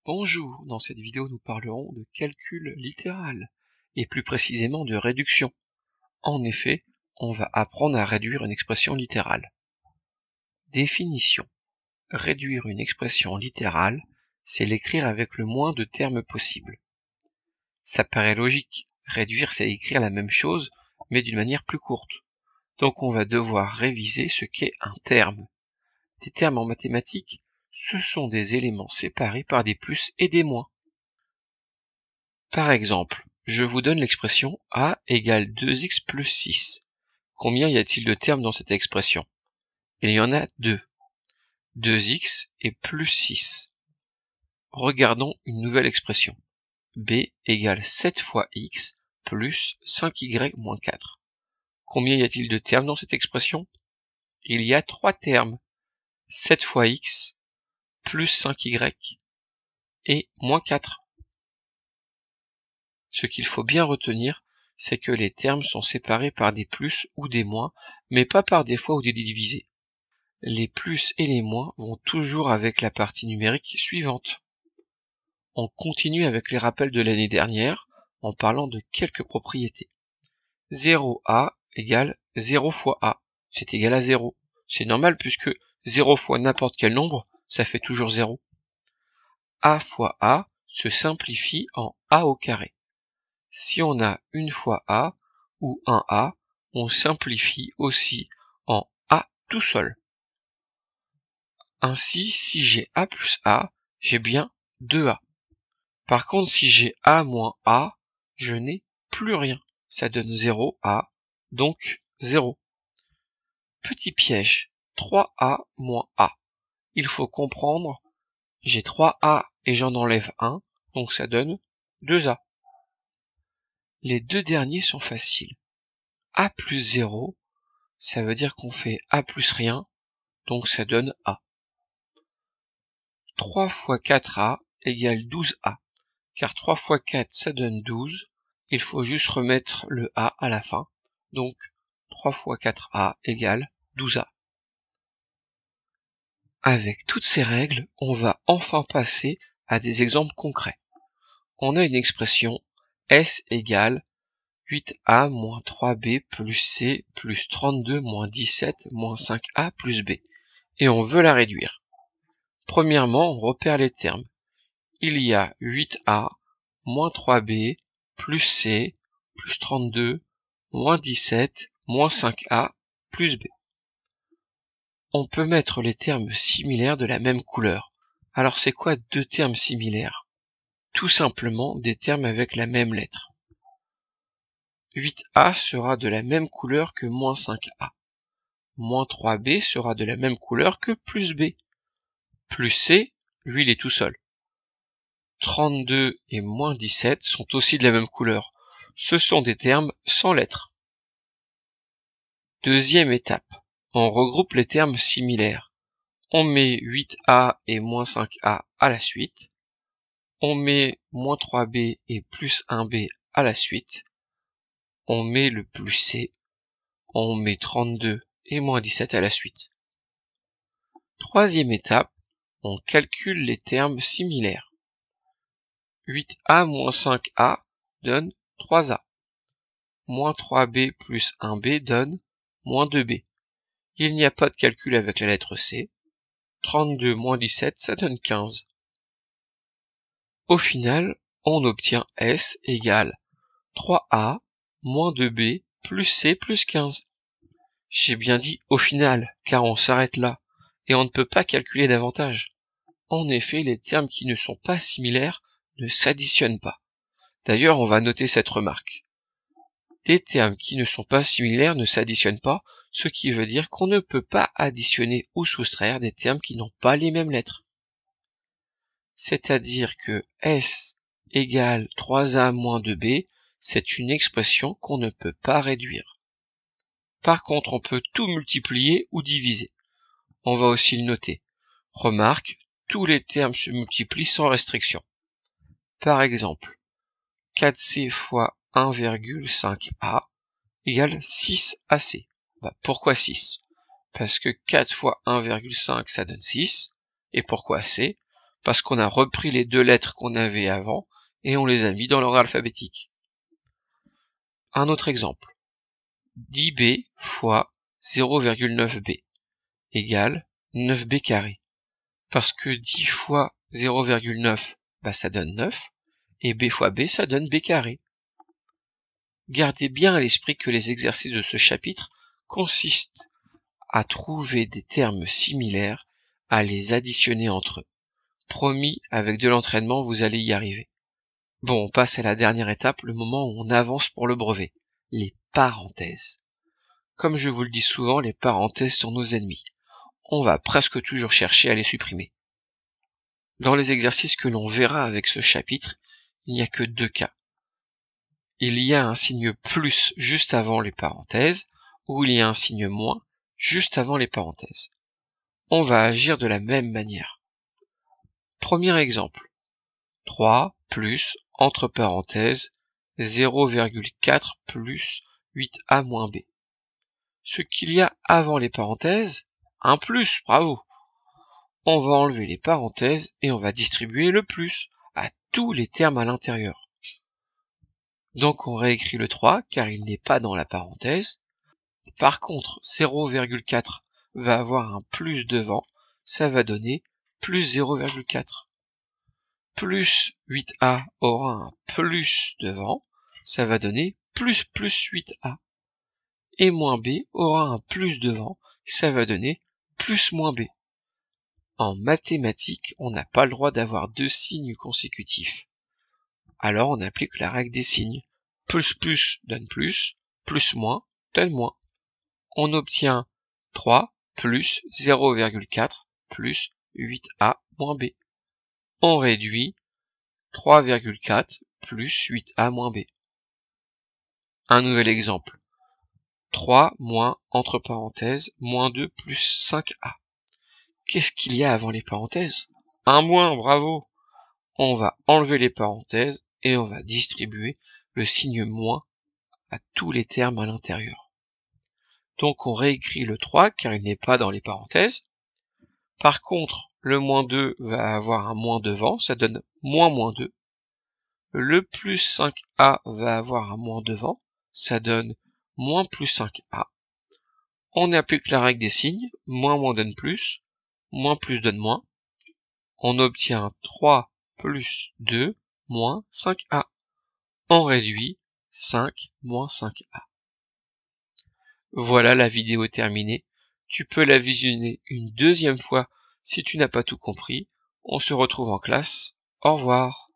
Bonjour, dans cette vidéo nous parlerons de calcul littéral, et plus précisément de réduction. En effet, on va apprendre à réduire une expression littérale. Définition. Réduire une expression littérale, c'est l'écrire avec le moins de termes possible. Ça paraît logique, réduire c'est écrire la même chose, mais d'une manière plus courte. Donc on va devoir réviser ce qu'est un terme. Des termes en mathématiques, ce sont des éléments séparés par des plus et des moins. Par exemple, je vous donne l'expression a égale 2x plus 6. Combien y a-t-il de termes dans cette expression? Il y en a deux. 2x et plus 6. Regardons une nouvelle expression. b égale 7 fois x plus 5y moins 4. Combien y a-t-il de termes dans cette expression? Il y a trois termes. 7 fois x plus 5y et moins 4. Ce qu'il faut bien retenir, c'est que les termes sont séparés par des plus ou des moins, mais pas par des fois ou des divisés. Les plus et les moins vont toujours avec la partie numérique suivante. On continue avec les rappels de l'année dernière en parlant de quelques propriétés. 0a égale 0 fois a, c'est égal à 0. C'est normal puisque 0 fois n'importe quel nombre, ça fait toujours 0. A fois a se simplifie en a au carré. Si on a une fois a ou un a, on simplifie aussi en a tout seul. Ainsi, si j'ai a plus a, j'ai bien 2a. Par contre, si j'ai a moins a, je n'ai plus rien. Ça donne 0a, donc 0. Petit piège, 3a moins a. Il faut comprendre, j'ai 3a et j'en enlève 1, donc ça donne 2a. Les deux derniers sont faciles. A plus 0, ça veut dire qu'on fait a plus rien, donc ça donne a. 3 fois 4a égale 12a, car 3 fois 4 ça donne 12, il faut juste remettre le a à la fin, donc 3 fois 4a égale 12a. Avec toutes ces règles, on va enfin passer à des exemples concrets. On a une expression S égale 8a moins 3b plus c plus 32 moins 17 moins 5a plus b, et on veut la réduire. Premièrement, on repère les termes. Il y a 8a moins 3b plus c plus 32 moins 17 moins 5a plus b. On peut mettre les termes similaires de la même couleur. Alors c'est quoi deux termes similaires? Tout simplement des termes avec la même lettre. 8a sera de la même couleur que moins 5a. Moins 3b sera de la même couleur que plus b. Plus c, lui il est tout seul. 32 et moins 17 sont aussi de la même couleur. Ce sont des termes sans lettres. Deuxième étape, on regroupe les termes similaires. On met 8a et moins 5a à la suite. On met moins 3b et plus 1b à la suite. On met le plus c. On met 32 et moins 17 à la suite. Troisième étape, on calcule les termes similaires. 8a moins 5a donne 3a. Moins 3b plus 1b donne moins 2b. Il n'y a pas de calcul avec la lettre C. 32 moins 17, ça donne 15. Au final, on obtient S égale 3a moins 2b plus C plus 15. J'ai bien dit au final, car on s'arrête là, et on ne peut pas calculer davantage. En effet, les termes qui ne sont pas similaires ne s'additionnent pas. D'ailleurs, on va noter cette remarque. Des termes qui ne sont pas similaires ne s'additionnent pas, ce qui veut dire qu'on ne peut pas additionner ou soustraire des termes qui n'ont pas les mêmes lettres. C'est-à-dire que S égale 3a moins 2b, c'est une expression qu'on ne peut pas réduire. Par contre, on peut tout multiplier ou diviser. On va aussi le noter. Remarque, tous les termes se multiplient sans restriction. Par exemple, 4c fois 1,5a égale 6ac. Pourquoi 6? Parce que 4 fois 1,5 ça donne 6. Et pourquoi c? parce qu'on a repris les deux lettres qu'on avait avant et on les a mis dans l'ordre alphabétique. Un autre exemple. 10b fois 0,9b égale 9b carré. Parce que 10 fois 0,9, ça donne 9, et b fois b, ça donne b carré. Gardez bien à l'esprit que les exercices de ce chapitre consistent à trouver des termes similaires, à les additionner entre eux. Promis, avec de l'entraînement, vous allez y arriver. Bon, on passe à la dernière étape, le moment où on avance pour le brevet, les parenthèses. Comme je vous le dis souvent, les parenthèses sont nos ennemis. On va presque toujours chercher à les supprimer. Dans les exercices que l'on verra avec ce chapitre, il n'y a que deux cas. Il y a un signe plus juste avant les parenthèses, ou il y a un signe moins juste avant les parenthèses. On va agir de la même manière. Premier exemple. 3 plus, entre parenthèses, 0,4 plus 8a moins b. Ce qu'il y a avant les parenthèses, un plus, bravo. On va enlever les parenthèses et on va distribuer le plus à tous les termes à l'intérieur. Donc on réécrit le 3 car il n'est pas dans la parenthèse. Par contre, 0,4 va avoir un plus devant, ça va donner plus 0,4. Plus 8a aura un plus devant, ça va donner plus 8a. Et moins b aura un plus devant, ça va donner plus moins b. En mathématiques, on n'a pas le droit d'avoir deux signes consécutifs. Alors on applique la règle des signes. Plus donne plus moins donne moins. On obtient 3 plus 0,4 plus 8a moins b. On réduit 3,4 plus 8a moins b. Un nouvel exemple. 3 moins, entre parenthèses, moins 2 plus 5a. Qu'est-ce qu'il y a avant les parenthèses? Un moins, bravo! On va enlever les parenthèses et on va distribuer le signe moins à tous les termes à l'intérieur. Donc on réécrit le 3 car il n'est pas dans les parenthèses. Par contre, le moins 2 va avoir un moins devant, ça donne moins 2. Le plus 5a va avoir un moins devant, ça donne moins plus 5a. On applique la règle des signes, moins donne plus donne moins. On obtient 3 plus 2 moins 5a. On réduit 5 moins 5a. Voilà, la vidéo est terminée. Tu peux la visionner une deuxième fois si tu n'as pas tout compris. On se retrouve en classe. Au revoir.